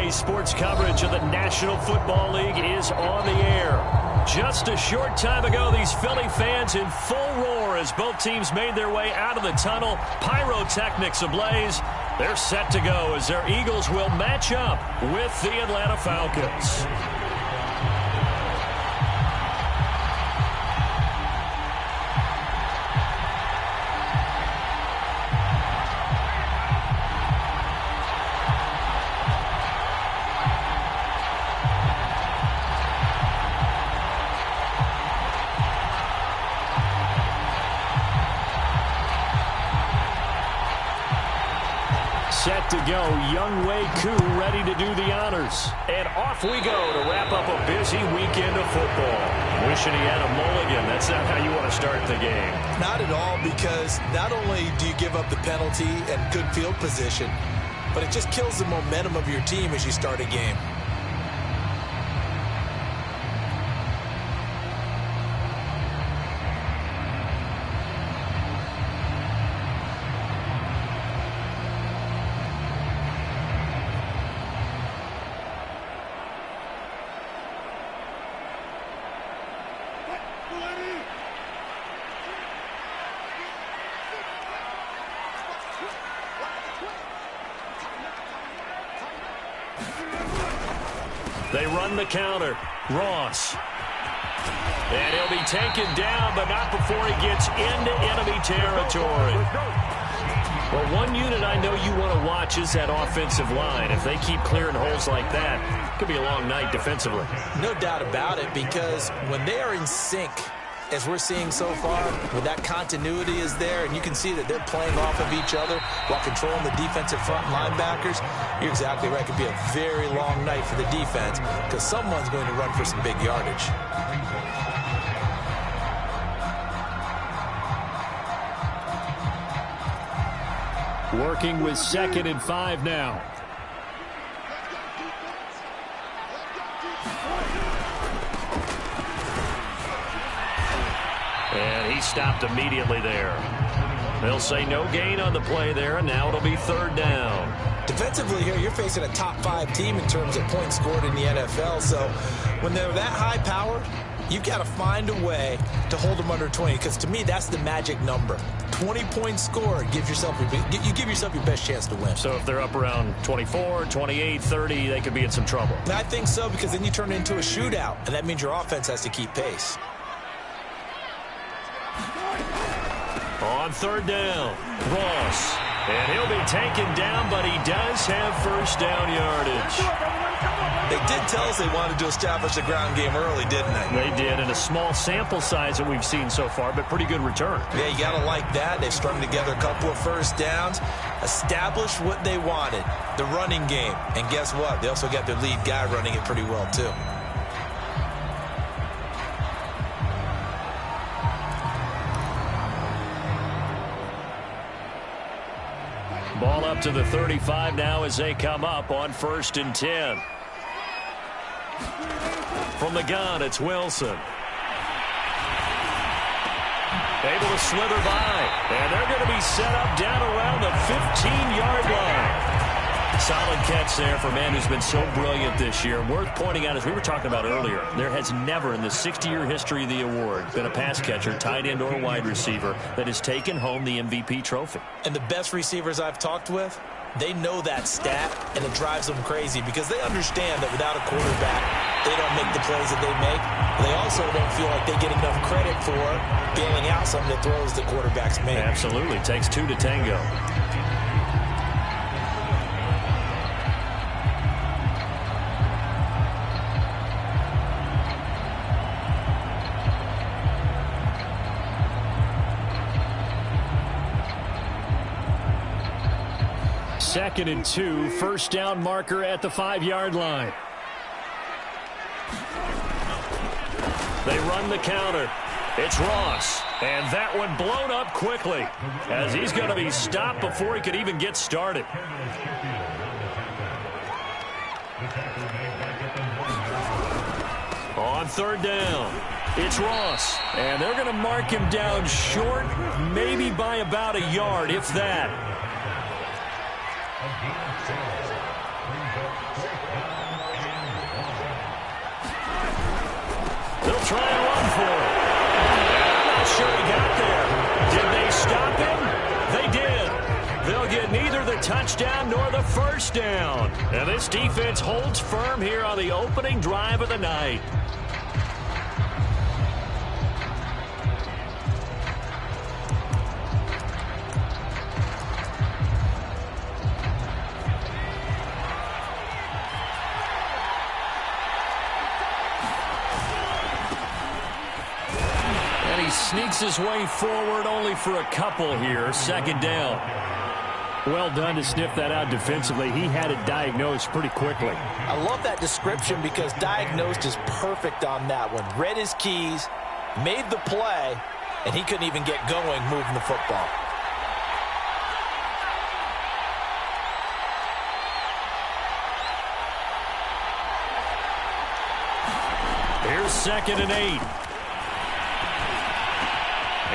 Today's sports coverage of the National Football League is on the air. Just a short time ago, these Philly fans in full roar as both teams made their way out of the tunnel. Pyrotechnics ablaze. They're set to go as their Eagles will match up with the Atlanta Falcons. Set to go, Young Wei Koo ready to do the honors. And off we go to wrap up a busy weekend of football. Wishing he had a mulligan. That's not how you want to start the game. Not at all, because not only do you give up the penalty and good field position, but it just kills the momentum of your team as you start a game. They run the counter. Ross. And he'll be taken down, but not before he gets into enemy territory. Well, one unit I know you want to watch is that offensive line. If they keep clearing holes like that, it could be a long night defensively. No doubt about it, because when they are in sync, as we're seeing so far, when that continuity is there, and you can see that they're playing off of each other while controlling the defensive front linebackers, you're exactly right. It could be a very long night for the defense because someone's going to run for some big yardage. Working with 2nd and 5 now. And he stopped immediately there. They'll say no gain on the play there, and now it'll be 3rd down. Defensively here, you're facing a top 5 team in terms of points scored in the NFL. So when they're that high powered, you've got to find a way to hold them under 20, because to me, that's the magic number. 20 points scored, you give yourself your best chance to win. So if they're up around 24, 28, 30, they could be in some trouble. I think so, because then you turn it into a shootout, and that means your offense has to keep pace. On 3rd down, Ross. And he'll be taken down, but he does have 1st down yardage. They did tell us they wanted to establish the ground game early, didn't they? They did, in a small sample size that we've seen so far, but pretty good return. Yeah, you got to like that. They've strung together a couple of 1st downs, established what they wanted, the running game. And guess what? They also got their lead guy running it pretty well, too. Ball up to the 35 now as they come up on 1st and 10. From the gun, it's Wilson. Able to slither by. And they're going to be set up down around the 15-yard line. Solid catch there for a man who's been so brilliant this year. Worth pointing out, as we were talking about earlier, there has never in the 60-year history of the award been a pass catcher, tight end, or wide receiver that has taken home the MVP trophy. And the best receivers I've talked with, they know that stat, and it drives them crazy because they understand that without a quarterback, they don't make the plays that they make. They also don't feel like they get enough credit for bailing out some of the throws the quarterbacks make. Absolutely. Takes 2 to tango. Second and 2, 1st down marker at the 5-yard line. They run the counter. It's Ross. And that one blown up quickly as he's going to be stopped before he could even get started. On 3rd down, it's Ross. And they're going to mark him down short, maybe by about a yard, if that. They'll try and run for it. I'm not sure he got there. Did they stop him? They did. They'll get neither the touchdown nor the first down. And this defense holds firm here on the opening drive of the night. Sneaks his way forward only for a couple here. Second down. Well done to sniff that out defensively. He had it diagnosed pretty quickly. I love that description because diagnosed is perfect on that one. Read his keys, made the play, and he couldn't even get going moving the football. Here's 2nd and 8.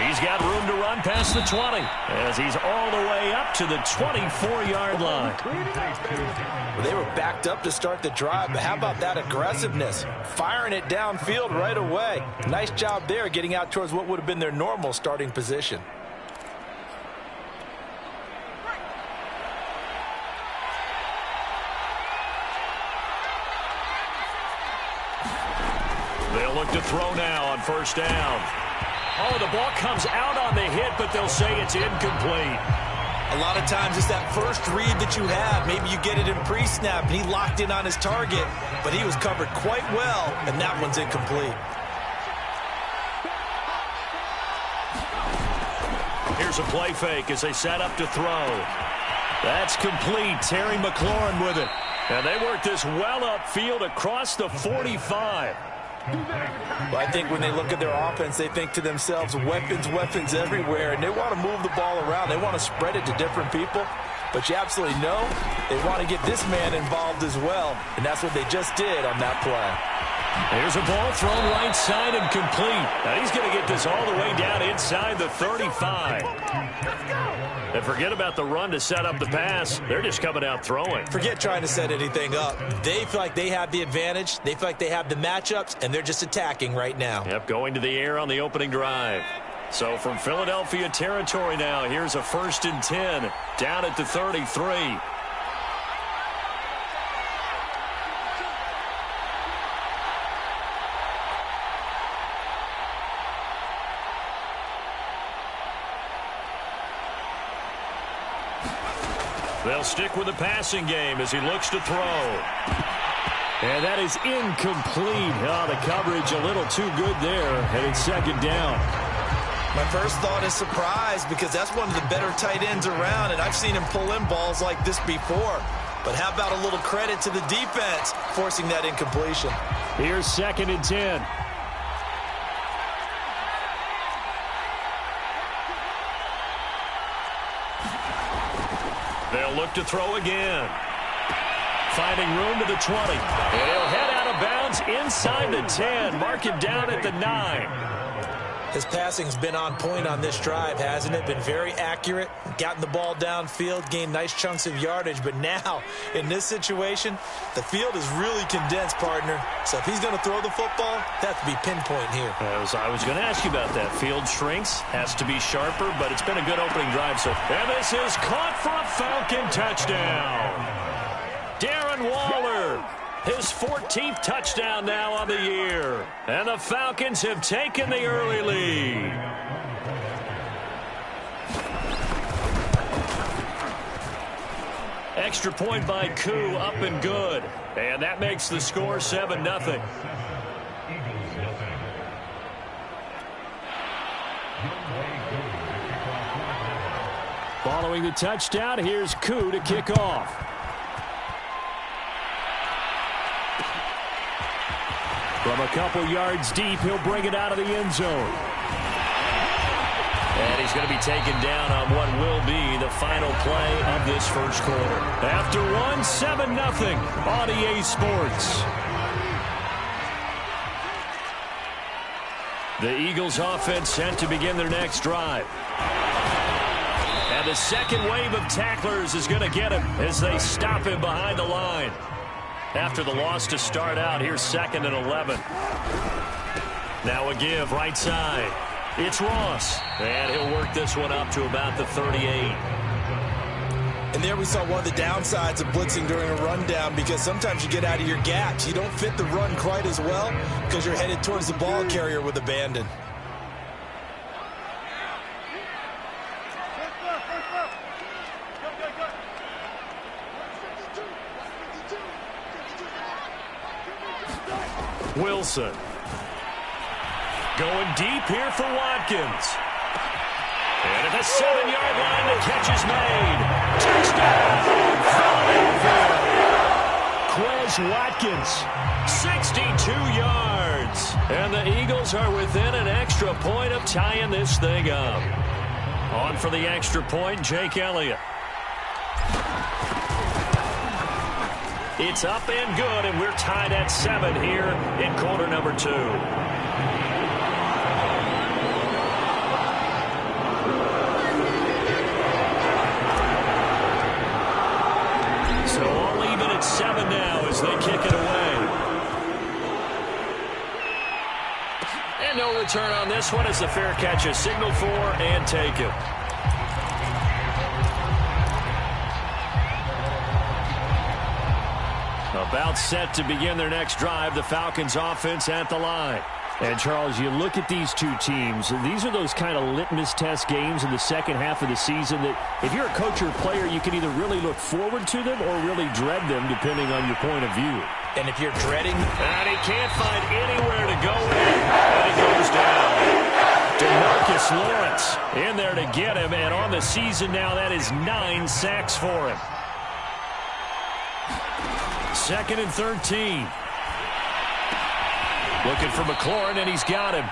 He's got room to run past the 20 as he's all the way up to the 24-yard line. Well, they were backed up to start the drive, but how about that aggressiveness? Firing it downfield right away. Nice job there getting out towards what would have been their normal starting position. They'll look to throw now on first down. Oh, the ball comes out on the hit, but they'll say it's incomplete. A lot of times it's that first read that you have. Maybe you get it in pre-snap, and he locked in on his target, but he was covered quite well, and that one's incomplete. Here's a play fake as they set up to throw. That's complete. Terry McLaurin with it. And they work this well upfield across the 45. Well, I think when they look at their offense, they think to themselves, weapons, weapons everywhere, and they want to move the ball around. They want to spread it to different people, but you absolutely know they want to get this man involved as well, and that's what they just did on that play. Here's a ball thrown right side and complete. Now he's going to get this all the way down inside the 35. And forget about the run to set up the pass. They're just coming out throwing. Forget trying to set anything up. They feel like they have the advantage. They feel like they have the matchups, and they're just attacking right now. Yep, going to the air on the opening drive. So from Philadelphia territory now, here's a 1st and 10 down at the 33. They'll stick with the passing game as he looks to throw. And that is incomplete. Oh, the coverage a little too good there, and it's 2nd down. My first thought is surprise because that's one of the better tight ends around, and I've seen him pull in balls like this before. But how about a little credit to the defense forcing that incompletion? Here's 2nd and 10. They'll look to throw again. Finding room to the 20. And he'll head out of bounds inside the 10. Mark him down at the 9. His passing's been on point on this drive, hasn't it? Been very accurate, gotten the ball downfield, gained nice chunks of yardage. But now, in this situation, the field is really condensed, partner. So if he's going to throw the football, that has to be pinpoint here. I was going to ask you about that. Field shrinks, has to be sharper, but it's been a good opening drive. And this is caught for a Falcon touchdown. Darren Waller. His 14th touchdown now on the year. And the Falcons have taken the early lead. Extra point by Koo, up and good. And that makes the score 7-0. Following the touchdown, here's Koo to kick off. From a couple yards deep, he'll bring it out of the end zone. And he's going to be taken down on what will be the final play of this first quarter. After one, 7-0 on EA Sports. The Eagles offense sent to begin their next drive. And And the second wave of tacklers is going to get him as they stop him behind the line. After the loss to start out, here's 2nd and 11. Now a give right side. It's Ross. And he'll work this one up to about the 38. And there we saw one of the downsides of blitzing during a rundown, because sometimes you get out of your gaps. You don't fit the run quite as well because you're headed towards the ball carrier with abandon. Wilson. Going deep here for Watkins. And at the 7-yard line, the catch is made. Touchdown, Philadelphia. Quez Watkins, 62 yards. And the Eagles are within an extra point of tying this thing up. On for the extra point, Jake Elliott. It's up and good, and we're tied at 7 here in quarter number 2. So all even at 7 now as they kick it away. And no return on this one as the fair catch is signaled for and taken. About set to begin their next drive, the Falcons offense at the line. And, Charles, you look at these two teams, these are those kind of litmus test games in the second half of the season that if you're a coach or a player, you can either really look forward to them or really dread them, depending on your point of view. And if you're dreading... And he can't find anywhere to go in, and he goes down. DeMarcus Lawrence in there to get him, and on the season now, that is 9 sacks for him. 2nd and 13. Looking for McLaurin, and he's got him.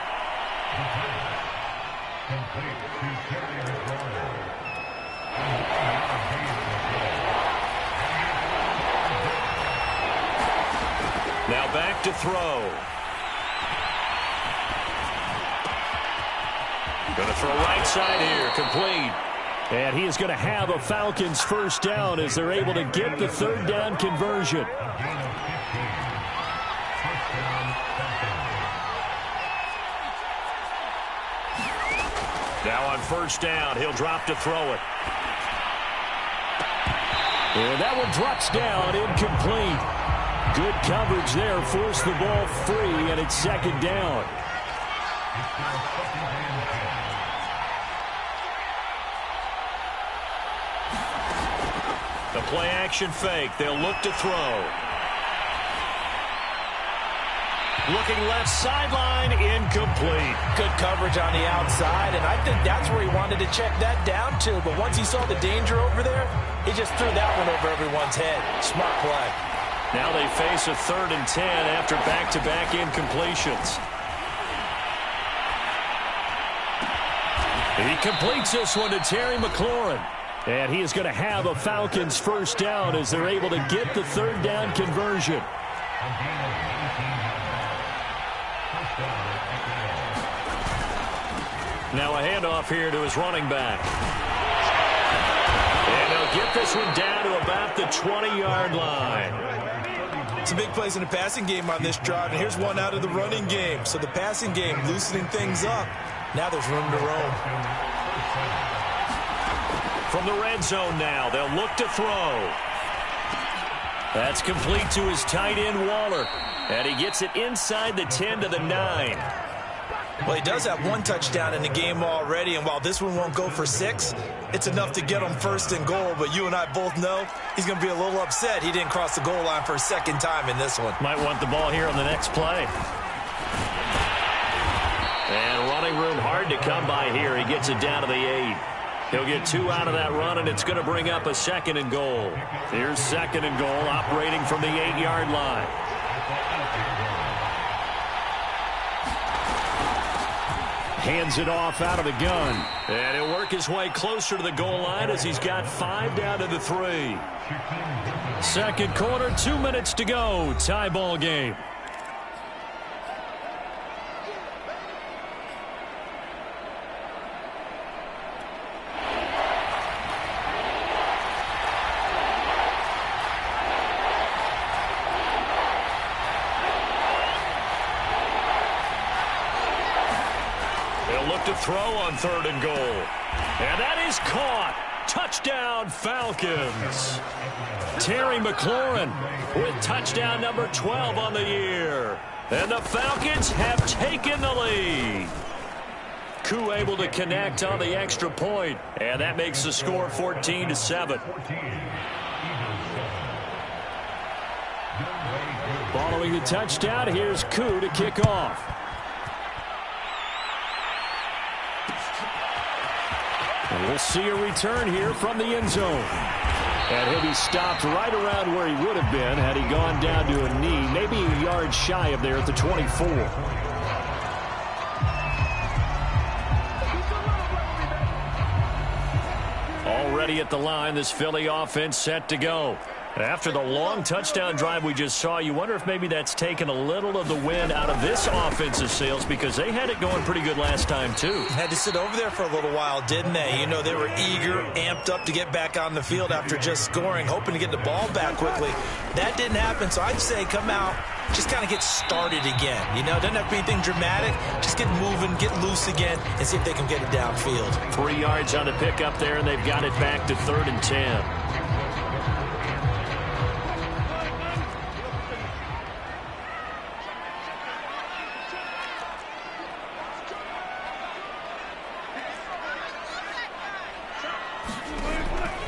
Now back to throw. Going to throw right side here, complete. And he is going to have a Falcons first down as they're able to get the 3rd down conversion. Now on 1st down, he'll drop to throw it. And that one drops down, incomplete. Good coverage there, forced the ball free, and it's 2nd down. The play action fake. They'll look to throw. Looking left sideline, incomplete. Good coverage on the outside, and I think that's where he wanted to check that down to. But once he saw the danger over there, he just threw that one over everyone's head. Smart play. Now they face a 3rd and 10 after back-to-back incompletions. He completes this one to Terry McLaurin. And he is going to have a Falcons first down as they're able to get the 3rd down conversion. Now a handoff here to his running back. And they'll get this one down to about the 20-yard line. Some big plays in the passing game on this drive, and here's one out of the running game. So the passing game loosening things up. Now there's room to roam. From the red zone now, they'll look to throw. That's complete to his tight end, Waller. And he gets it inside the 10 to the 9. Well, he does have 1 touchdown in the game already, and while this one won't go for 6, it's enough to get him 1st and goal. But you and I both know he's going to be a little upset he didn't cross the goal line for a 2nd time in this one. Might want the ball here on the next play. And running room hard to come by here. He gets it down to the 8. He'll get 2 out of that run, and it's going to bring up a 2nd and goal. Here's 2nd and goal, operating from the 8-yard line. Hands it off out of the gun. And he'll work his way closer to the goal line as he's got 5 down to the 3. 2nd quarter, 2 minutes to go. Tie ball game. up to throw on 3rd and goal. And that is caught. Touchdown, Falcons. Terry McLaurin with touchdown number 12 on the year. And the Falcons have taken the lead. Koo able to connect on the extra point, and that makes the score 14-7. Following the touchdown, here's Koo to kick off. And we'll see a return here from the end zone. And he'll be stopped right around where he would have been had he gone down to a knee, maybe a yard shy of there at the 24. Already at the line, this Philly offense set to go. After the long touchdown drive we just saw, you wonder if maybe that's taken a little of the wind out of this offensive sails, because they had it going pretty good last time, too. Had to sit over there for a little while, didn't they? You know, they were eager, amped up to get back on the field after just scoring, hoping to get the ball back quickly. That didn't happen, so I'd say come out, just kind of get started again. You know, doesn't have to be anything dramatic. Just get moving, get loose again, and see if they can get it downfield. 3 yards on the pickup there, and they've got it back to 3rd and 10.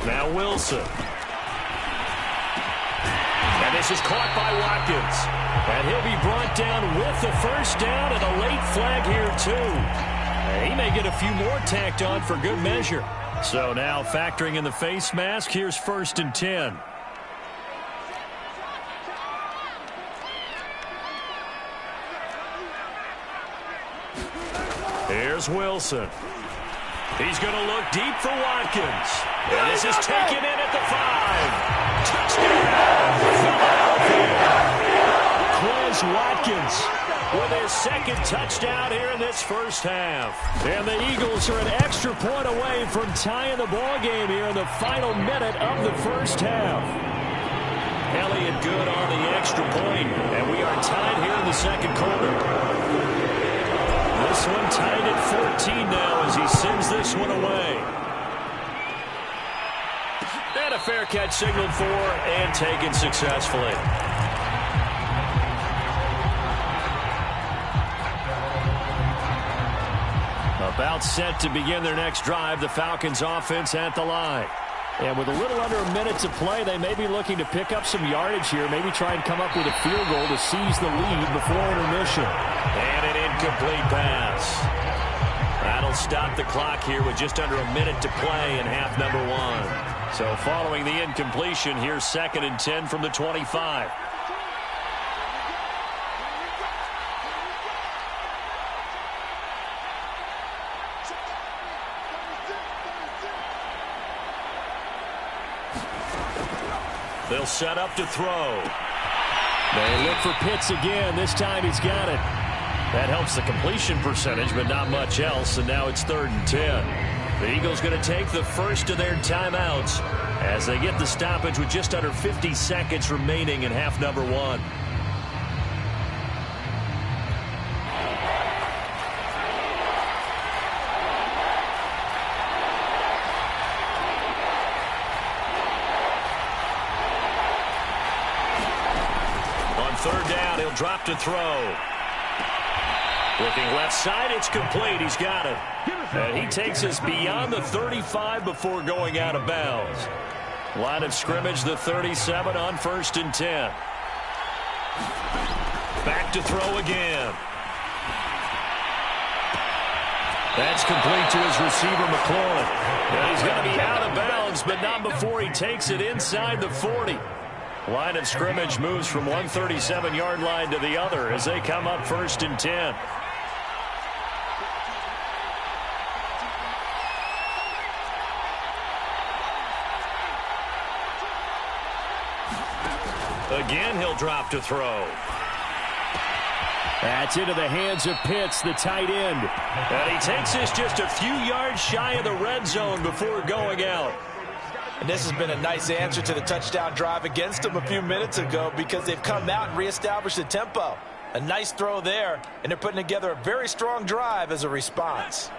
Now Wilson. And this is caught by Watkins. And he'll be brought down with the first down, and a late flag here, too. And he may get a few more tacked on for good measure. So now factoring in the face mask, here's 1st and 10. Here's Wilson. He's going to look deep for Watkins. And this is taken in at the 5. Touchdown, Philadelphia. Quez Watkins with his 2nd touchdown here in this first half. And the Eagles are an extra point away from tying the ball game here in the final minute of the first half. Elliott good on the extra point, and we are tied here in the 2nd quarter. This one tied at 14 now as he sends this one away. And a fair catch signaled for and taken successfully. About set to begin their next drive, the Falcons offense at the line. And with a little under a minute to play, they may be looking to pick up some yardage here, maybe try and come up with a field goal to seize the lead before intermission. And an incomplete pass. That'll stop the clock here with just under a minute to play in half number 1. So following the incompletion, here's 2nd and 10 from the 25. They'll set up to throw. They look for Pitts again. This time he's got it. That helps the completion percentage, but not much else, and now it's 3rd and 10. The Eagles going to take the first of their timeouts as they get the stoppage with just under 50 seconds remaining in half number 1. On 3rd down, he'll drop to throw. Looking left side, it's complete. He's got it. And he takes us beyond the 35 before going out of bounds. Line of scrimmage, the 37 on 1st and 10. Back to throw again. That's complete to his receiver, McLaurin. And he's going to be out of bounds, but not before he takes it inside the 40. Line of scrimmage moves from 137-yard line to the other as they come up 1st and 10. Again, he'll drop to throw. That's into the hands of Pitts, the tight end. And he takes this just a few yards shy of the red zone before going out. And this has been a nice answer to the touchdown drive against them a few minutes ago, because they've come out and reestablished the tempo. A nice throw there, and they're putting together a very strong drive as a response.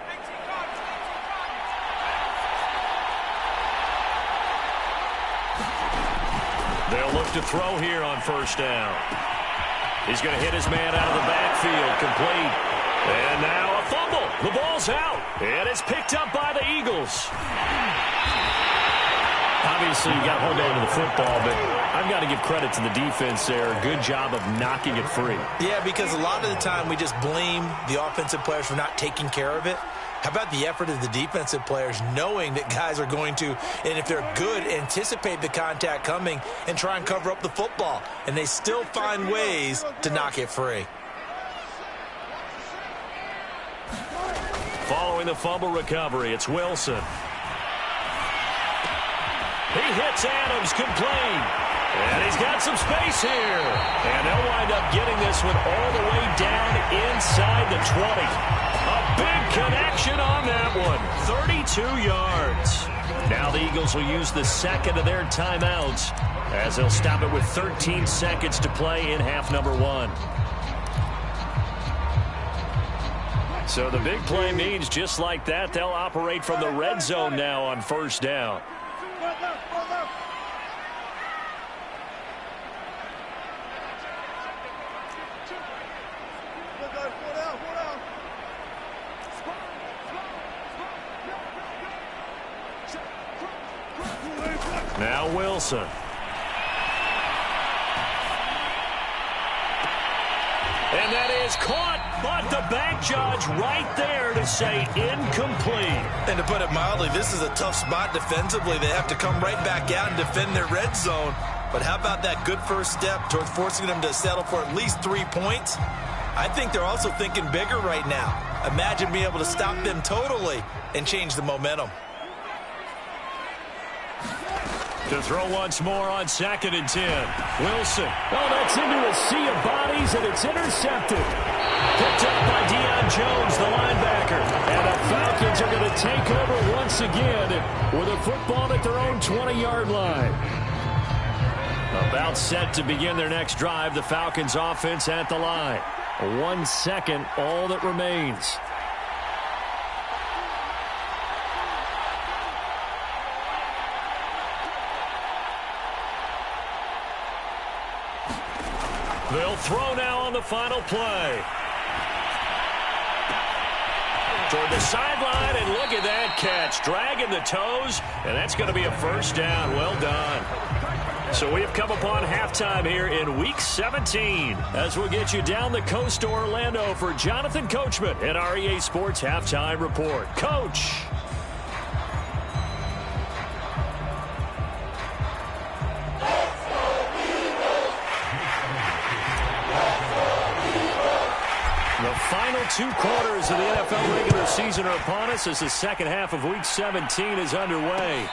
They'll look to throw here on first down. He's going to hit his man out of the backfield, complete. And now a fumble. The ball's out. And it's picked up by the Eagles. Obviously, you got to hold on to the football, but I've got to give credit to the defense there. Good job of knocking it free. Yeah, because a lot of the time we just blame the offensive players for not taking care of it. How about the effort of the defensive players knowing that guys are going to, and if they're good, anticipate the contact coming and try and cover up the football. And they still find ways to knock it free. Following the fumble recovery, it's Wilson. He hits Adams, complete. And he's got some space here. And they'll wind up getting this one all the way down inside the 20. A big connection on that one. 32 yards. Now the Eagles will use the second of their timeouts as they'll stop it with 13 seconds to play in half number 1. So the big play means just like that, they'll operate from the red zone now on first down. Now Wilson. And that is caught, but the back judge right there to say incomplete. And to put it mildly, this is a tough spot defensively. They have to come right back out and defend their red zone. But how about that good first step towards forcing them to settle for at least 3 points? I think they're also thinking bigger right now. Imagine being able to stop them totally and change the momentum. To throw once more on 2nd and 10. Wilson. Oh, that's into a sea of bodies, and it's intercepted. Picked up by Deion Jones, the linebacker. And the Falcons are going to take over once again with a football at their own 20-yard line. About set to begin their next drive, the Falcons offense at the line. 1 second, all that remains. They'll throw now on the final play. Toward the sideline, and look at that catch. Dragging the toes, and that's going to be a first down. Well done. So we have come upon halftime here in Week 17 as we'll get you down the coast to Orlando for Jonathan Coachman and our EA Sports Halftime Report. Coach. The final 2 quarters of the NFL regular season are upon us as the second half of Week 17 is underway.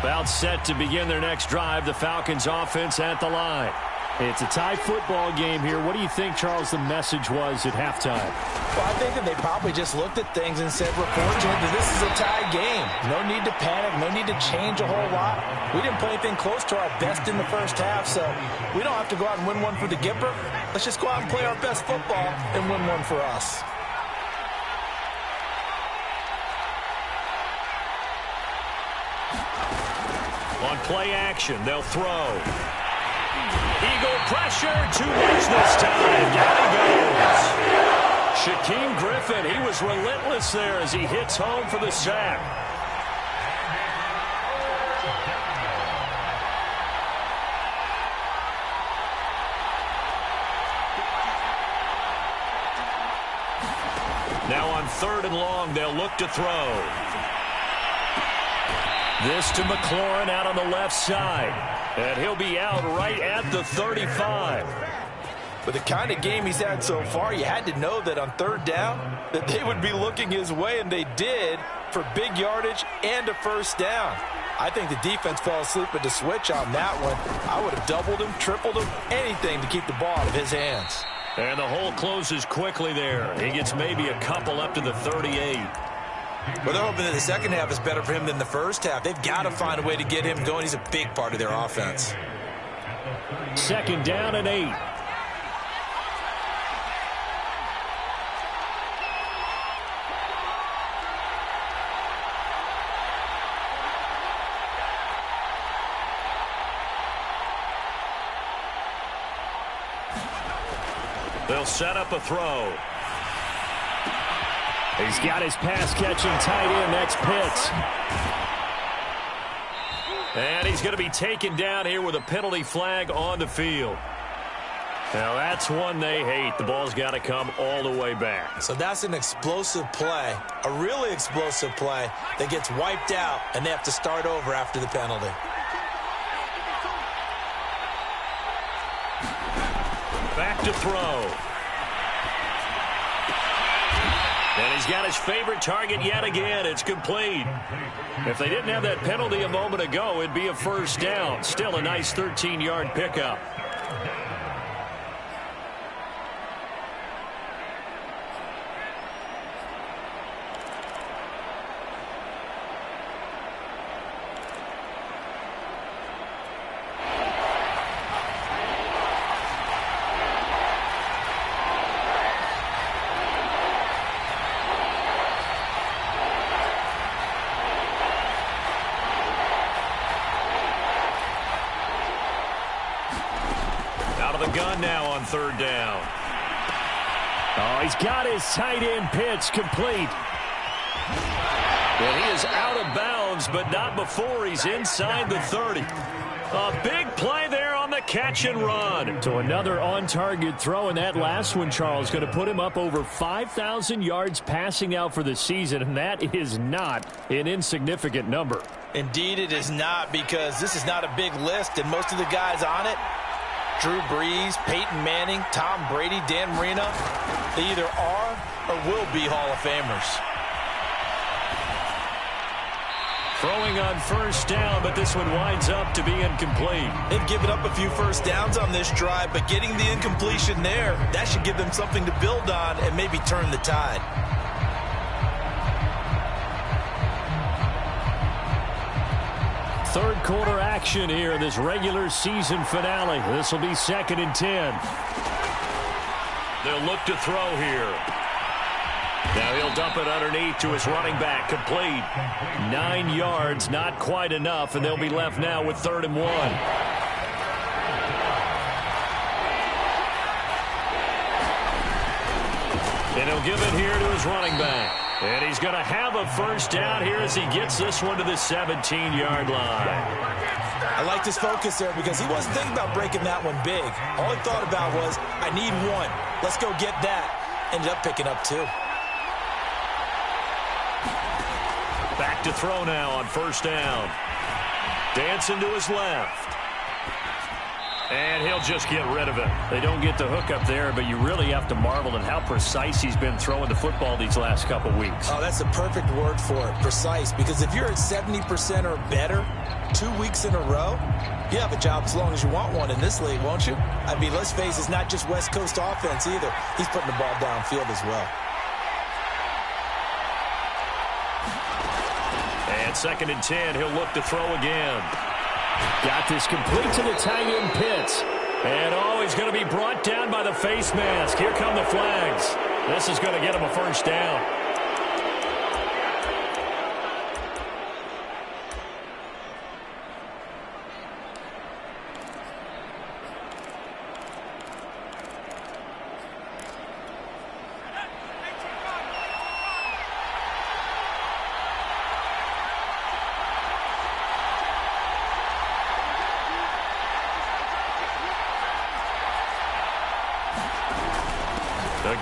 About set to begin their next drive, the Falcons offense at the line. It's a tie football game here. What do you think, Charles, the message was at halftime? Well, I think that they probably just looked at things and said, we're fortunate that this is a tie game. No need to panic, no need to change a whole lot. We didn't play anything close to our best in the first half, so we don't have to go out and win one for the Gipper. Let's just go out and play our best football and win one for us. On play action, they'll throw. Eagle pressure, too much this time. Down he goes. Shaquem Griffin, he was relentless there as he hits home for the sack. Now on 3rd and long, they'll look to throw. This to McLaurin out on the left side. And he'll be out right at the 35. With the kind of game he's had so far, you had to know that on 3rd down that they would be looking his way, and they did, for big yardage and a first down. I think the defense fell asleep at the switch on that one. I would have doubled him, tripled him, anything to keep the ball out of his hands. And the hole closes quickly there. He gets maybe a couple up to the 38. Well, they're hoping that the second half is better for him than the first half. They've got to find a way to get him going. He's a big part of their offense. 2nd down and 8. They'll set up a throw. He's got his pass-catching tight end. That's Pitts. And he's going to be taken down here with a penalty flag on the field. Now, that's one they hate. The ball's got to come all the way back. So that's an explosive play, a really explosive play that gets wiped out, and they have to start over after the penalty. Back to throw. And he's got his favorite target yet again. It's complete. If they didn't have that penalty a moment ago, it'd be a first down. Still a nice 13-yard pickup. Gun now on 3rd down. Oh, he's got his tight end Pitts complete. Well, he is out of bounds, but not before he's inside the 30. A big play there on the catch and run. So another on-target throw, and that last one, Charles, going to put him up over 5,000 yards passing out for the season, and that is not an insignificant number. Indeed it is not, because this is not a big list, and most of the guys on it, Drew Brees, Peyton Manning, Tom Brady, Dan Marino, they either are or will be Hall of Famers. Throwing on 1st down, but this one winds up to be incomplete. They've given up a few first downs on this drive, but getting the incompletion there, that should give them something to build on and maybe turn the tide. Third quarter action here in this regular season finale. This will be 2nd and 10. They'll look to throw here. Now he'll dump it underneath to his running back. Complete. 9 yards, not quite enough, and they'll be left now with 3rd and 1. And he'll give it here to his running back. And he's going to have a first down here as he gets this one to the 17-yard line. I liked his focus there because he wasn't thinking about breaking that one big. All he thought about was, I need one. Let's go get that. Ended up picking up 2. Back to throw now on 1st down. Dancing to his left. And he'll just get rid of it. They don't get the hook up there, but you really have to marvel at how precise he's been throwing the football these last couple weeks. Oh, that's the perfect word for it, precise. Because if you're at 70% or better 2 weeks in a row, you have a job as long as you want one in this league, won't you? I mean, let's face it, it's not just West Coast offense either. He's putting the ball downfield as well. And 2nd and 10, he'll look to throw again. Got this complete to the tight end Pitts. And oh, he's going to be brought down by the face mask. Here come the flags. This is going to get him a first down.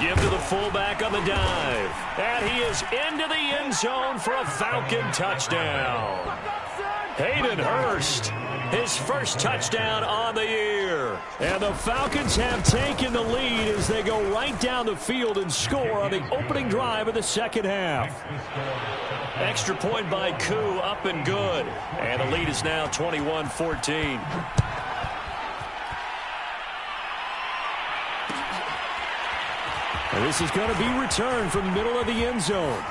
Give to the fullback on the dive. And he is into the end zone for a Falcon touchdown. Hayden Hurst, his first touchdown on the year. And the Falcons have taken the lead as they go right down the field and score on the opening drive of the 2nd half. Extra point by Koo, up and good. And the lead is now 21-14. And this is going to be returned from the middle of the end zone.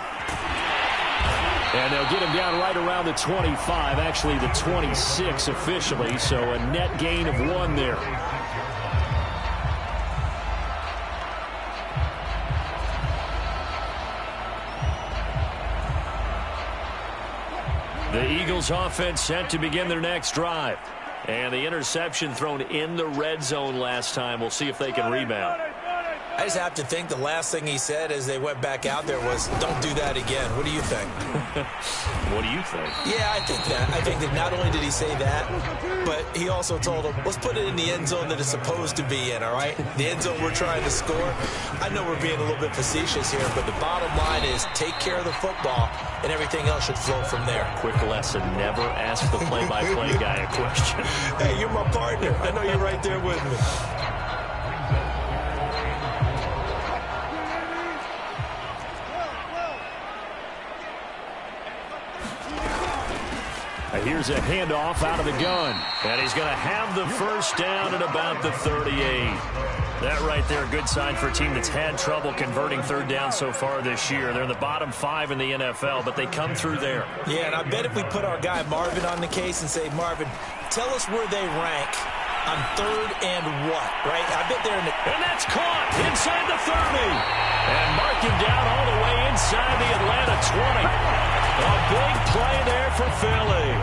And they'll get him down right around the 25, actually the 26 officially, so a net gain of 1 there. The Eagles offense set to begin their next drive. And the interception thrown in the red zone last time. We'll see if they can rebound. I just have to think the last thing he said as they went back out there was, don't do that again. What do you think? What do you think? Yeah, I think that. I think that not only did he say that, but he also told them, let's put it in the end zone that it's supposed to be in, all right? The end zone we're trying to score. I know we're being a little bit facetious here, but the bottom line is take care of the football, and everything else should flow from there. Quick lesson, never ask the play-by-play guy a question. Hey, you're my partner. I know you're right there with me. Here's a handoff out of the gun. And he's going to have the first down at about the 38. That right there, a good sign for a team that's had trouble converting third down so far this year. They're in the bottom 5 in the NFL, but they come through there. Yeah, and I bet if we put our guy Marvin on the case and say, Marvin, tell us where they rank on third and what, right? I bet they're in the... And that's caught inside the 30. And mark him down all the way inside the Atlanta 20. A big play there for Philly.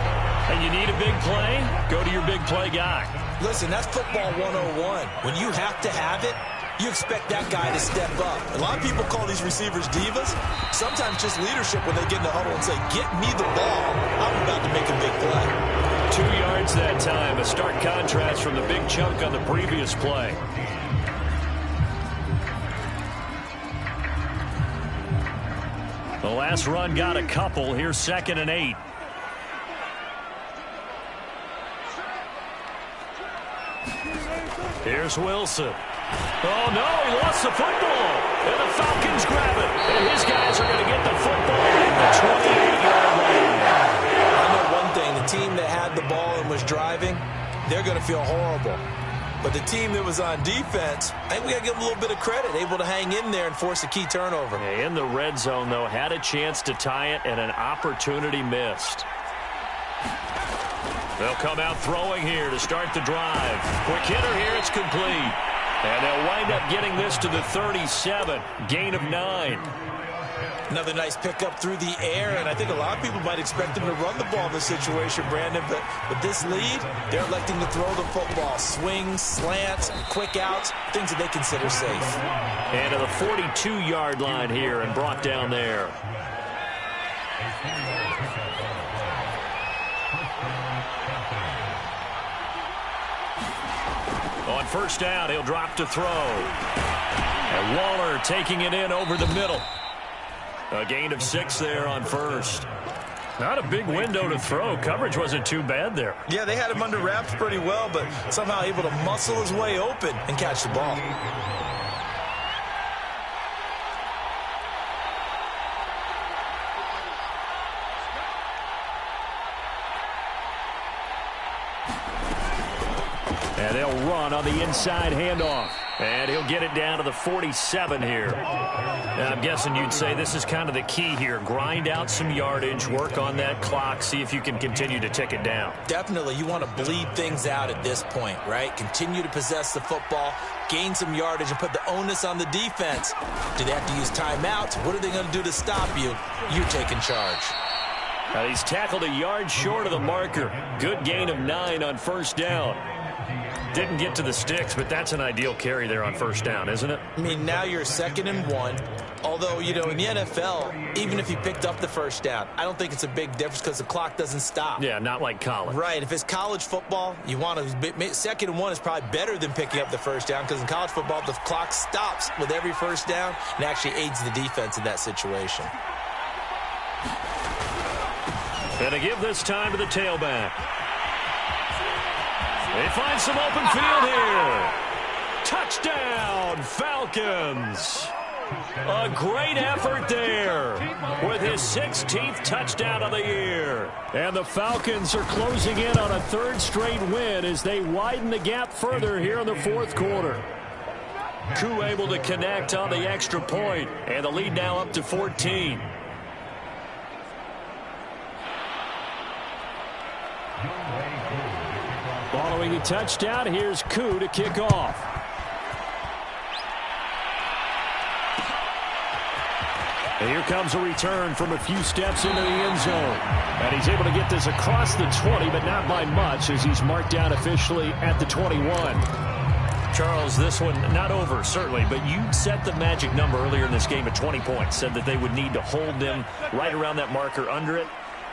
And you need a big play? Go to your big play guy. Listen, that's football 101. When you have to have it, you expect that guy to step up. A lot of people call these receivers divas. Sometimes just leadership when they get in the huddle and say, get me the ball. I'm about to make a big play. 2 yards that time. A stark contrast from the big chunk on the previous play. The last run got a couple. Here's 2nd and 8. Here's Wilson. Oh, no, he lost the football. And the Falcons grab it. And his guys are going to get the football at the 28-yard line. I know one thing. The team that had the ball and was driving, they're going to feel horrible. But the team that was on defense, I think we got to give them a little bit of credit, able to hang in there and force a key turnover. In the red zone, though, had a chance to tie it and an opportunity missed. They'll come out throwing here to start the drive. Quick hitter here, it's complete. And they'll wind up getting this to the 37, gain of 9. Another nice pickup through the air, and I think a lot of people might expect them to run the ball in this situation, Brandon, but with this lead, they're electing to throw the football. Swings, slants, quick outs, things that they consider safe. And to the 42-yard line here and brought down there. On first down, he'll drop to throw. And Waller taking it in over the middle. A gain of 6 there on first. Not a big window to throw. Coverage wasn't too bad there. Yeah, they had him under wraps pretty well, but somehow able to muscle his way open and catch the ball. And they'll run on the inside handoff. And he'll get it down to the 47 here. Now, I'm guessing you'd say this is kind of the key here. Grind out some yardage, work on that clock, see if you can continue to tick it down. Definitely. You want to bleed things out at this point, right? Continue to possess the football, gain some yardage, and put the onus on the defense. Do they have to use timeouts? What are they going to do to stop you? You're taking charge. Now, he's tackled a yard short of the marker. Good gain of 9 on first down. Didn't get to the sticks, but that's an ideal carry there on first down, isn't it? I mean, now you're 2nd and 1. Although, you know, in the NFL, even if you picked up the first down, I don't think it's a big difference because the clock doesn't stop. Yeah, not like college. Right. If it's college football, you want to 2nd and 1 is probably better than picking up the first down because in college football, the clock stops with every first down and actually aids the defense in that situation. And to give this time to the tailback. They find some open field here. Touchdown, Falcons. A great effort there with his 16th touchdown of the year. And the Falcons are closing in on a 3rd straight win as they widen the gap further here in the 4th quarter. Koo able to connect on the extra point, and the lead now up to 14. Following the touchdown, here's Koo to kick off. And here comes a return from a few steps into the end zone. And he's able to get this across the 20, but not by much, as he's marked down officially at the 21. Charles, this one not over, certainly, but you set the magic number earlier in this game at 20 points, said that they would need to hold them right around that marker under it.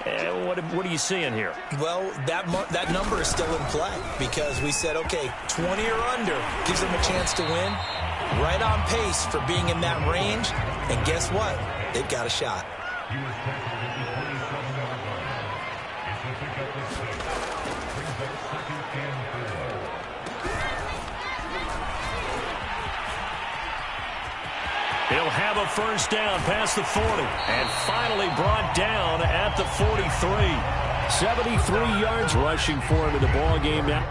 What are you seeing here? Well, that number is still in play because we said, okay, 20 or under gives them a chance to win. Right on pace for being in that range. And guess what? They've got a shot. He'll have a first down past the 40 and finally brought down at the 43. 73 yards rushing for him in the ball game now.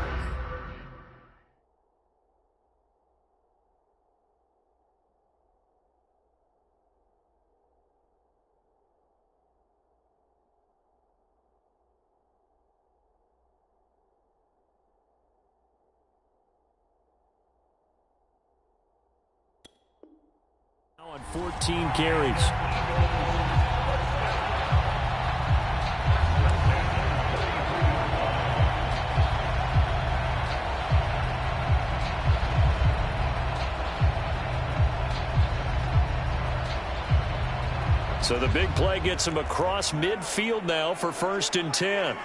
On 14 carries. So the big play gets him across midfield now for 1st and 10.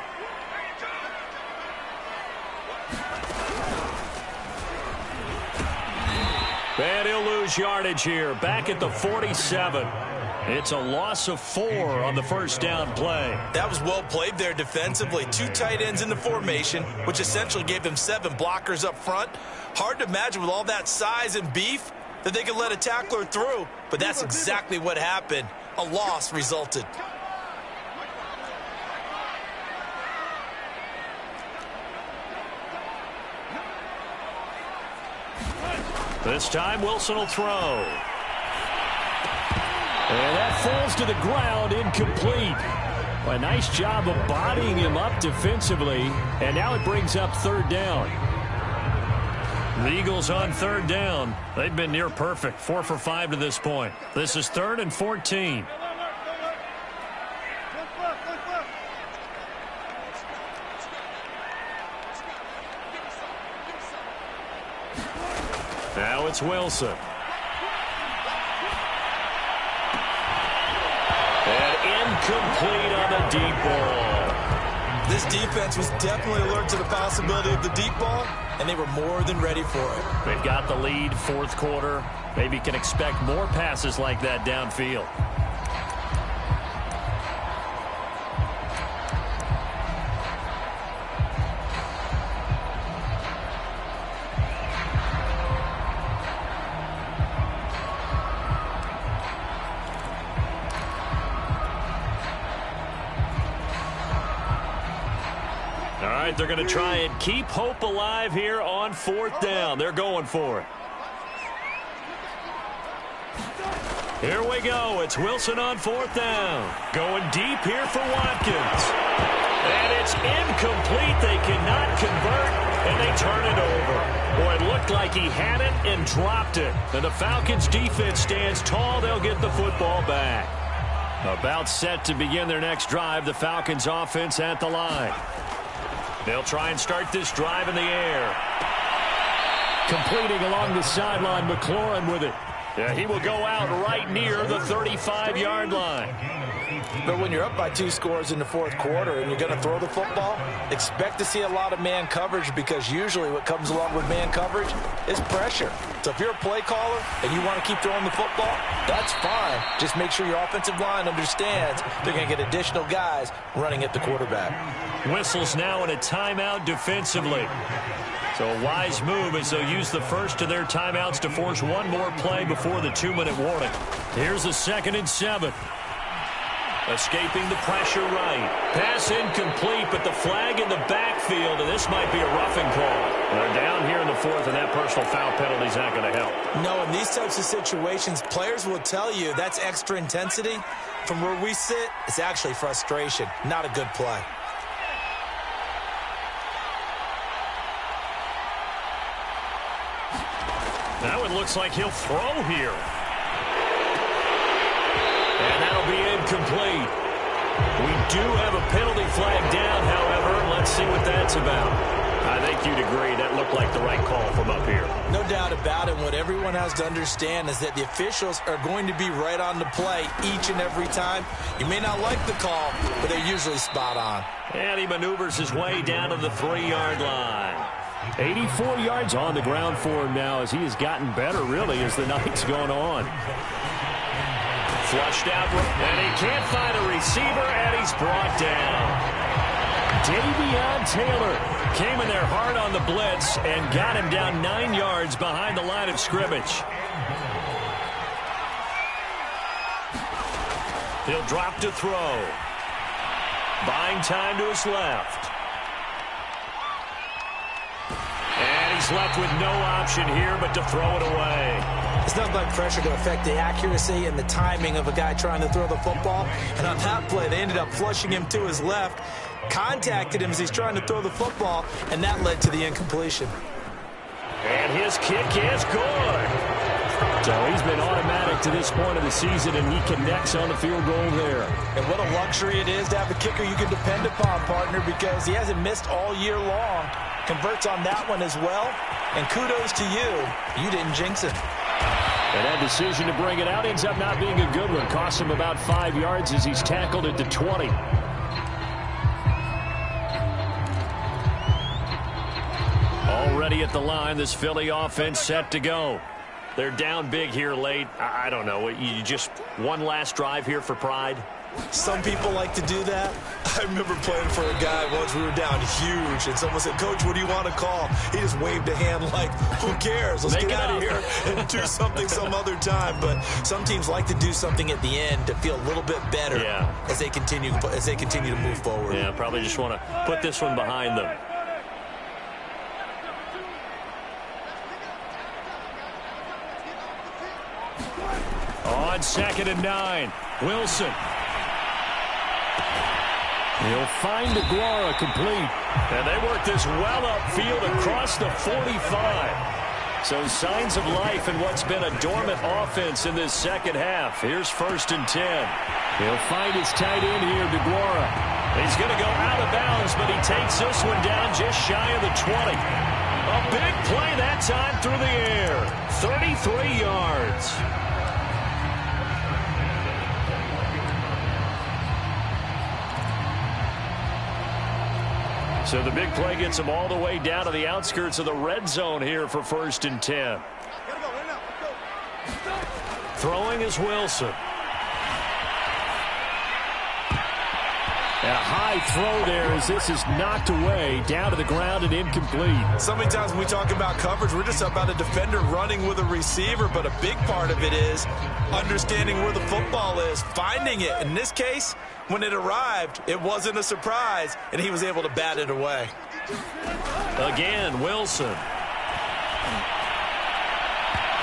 And he'll lose yardage here. Back at the 47. It's a loss of 4 on the first down play. That was well played there defensively. 2 tight ends in the formation, which essentially gave them 7 blockers up front. Hard to imagine with all that size and beef that they could let a tackler through. But that's exactly what happened. A loss resulted. This time Wilson will throw. And that falls to the ground, incomplete. A nice job of bodying him up defensively. And now it brings up 3rd down. The Eagles on 3rd down. They've been near perfect. 4 for 5 to this point. This is 3rd and 14. Now it's Wilson. And incomplete on the deep ball. This defense was definitely alert to the possibility of the deep ball, and they were more than ready for it. They've got the lead, 4th quarter. Maybe can expect more passes like that downfield. They're going to try and keep hope alive here on 4th down. They're going for it. Here we go. It's Wilson on 4th down. Going deep here for Watkins. And it's incomplete. They cannot convert, and they turn it over. Boy, it looked like he had it and dropped it. And the Falcons defense stands tall. They'll get the football back. About set to begin their next drive. The Falcons offense at the line. They'll try and start this drive in the air. Completing along the sideline, McLaurin with it. Yeah, he will go out right near the 35-yard line. But when you're up by 2 scores in the 4th quarter and you're going to throw the football, expect to see a lot of man coverage because usually what comes along with man coverage is pressure. So if you're a play caller and you want to keep throwing the football, that's fine. Just make sure your offensive line understands they're going to get additional guys running at the quarterback. Whistles now in a timeout defensively. So a wise move as they'll use the first of their timeouts to force one more play before the 2-minute warning. Here's a 2nd and 7. Escaping the pressure right. Pass incomplete, but the flag in the backfield, and this might be a roughing call. They're down here in the 4th, and that personal foul penalty is not going to help. No, in these types of situations, players will tell you that's extra intensity. From where we sit, it's actually frustration, not a good play. That one looks like he'll throw here. And that'll be incomplete. We do have a penalty flag down, however. Let's see what that's about. I think you'd agree that looked like the right call from up here. No doubt about it. What everyone has to understand is that the officials are going to be right on the play each and every time. You may not like the call, but they're usually spot on. And he maneuvers his way down to the 3-yard line. 84 yards on the ground for him now as he has gotten better, really, as the night's gone on. Flushed out, and he can't find a receiver, and he's brought down. Davion Taylor came in there hard on the blitz and got him down 9 yards behind the line of scrimmage. He'll drop to throw. Buying time to his left. And he's left with no option here but to throw it away. It's not like pressure to affect the accuracy and the timing of a guy trying to throw the football. And on that play, they ended up flushing him to his left, contacted him as he's trying to throw the football, and that led to the incompletion. And his kick is good. So he's been automatic to this point of the season, and he connects on the field goal there. And what a luxury it is to have a kicker you can depend upon, partner, because he hasn't missed all year long. Converts on that one as well. And kudos to you. You didn't jinx it. And that decision to bring it out ends up not being a good one. Costs him about 5 yards as he's tackled at the 20. Already at the line, this Philly offense set to go. They're down big here late. I don't know. You just one last drive here for pride? Some people like to do that. I remember playing for a guy once. We were down huge, and someone said, "Coach, what do you want to call?" He just waved a hand like, who cares? Let's get out of here and do something some other time. But some teams like to do something at the end to feel a little bit better as they continue to move forward. Yeah, probably just want to put this one behind them. On 2nd and 9, Wilson. He'll find Aguara complete. And they work this well upfield across the 45. So signs of life in what's been a dormant offense in this second half. Here's 1st and 10. He'll find his tight end here, Aguara. He's going to go out of bounds, but he takes this one down just shy of the 20. A big play that time through the air. 33 yards. So the big play gets him all the way down to the outskirts of the red zone here for 1st and 10. Throwing is Wilson. And a high throw there as this is knocked away, down to the ground and incomplete. So many times when we talk about coverage, we're just about a defender running with a receiver, but a big part of it is understanding where the football is, finding it. In this case, when it arrived, it wasn't a surprise, and he was able to bat it away. Again, Wilson.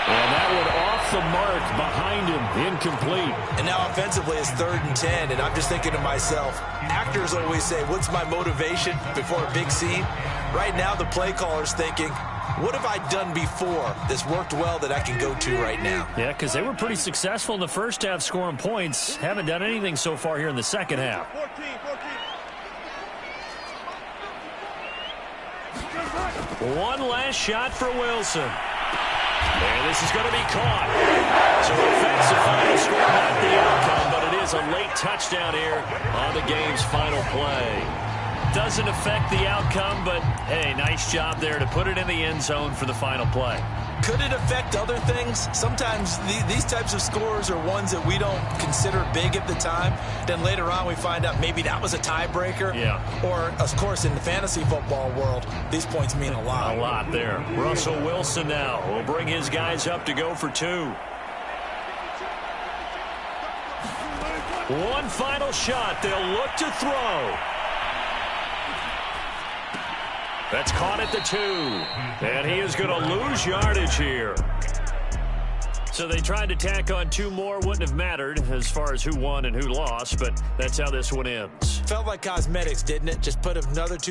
And that one off the mark behind him, incomplete. And now offensively it's 3rd and 10, and I'm just thinking to myself, actors always say, what's my motivation before a big scene? Right now the play caller's thinking, what have I done before that's worked well that I can go to right now? Yeah, because they were pretty successful in the first half scoring points. Haven't done anything so far here in the second half. 14. One last shot for Wilson. And this is going to be caught. So offensive final score, not the outcome, but it is a late touchdown here on the game's final play. Doesn't affect the outcome, but, hey, nice job there to put it in the end zone for the final play. Could it affect other things? Sometimes these types of scores are ones that we don't consider big at the time. Then later on we find out maybe that was a tiebreaker. Yeah. Or, of course, in the fantasy football world, these points mean a lot. A lot there. Russell Wilson now will bring his guys up to go for 2. One final shot. They'll look to throw. That's caught at the 2. And he is going to lose yardage here. So they tried to tack on 2 more. Wouldn't have mattered as far as who won and who lost, but that's how this one ends. Felt like cosmetics, didn't it? Just put another 2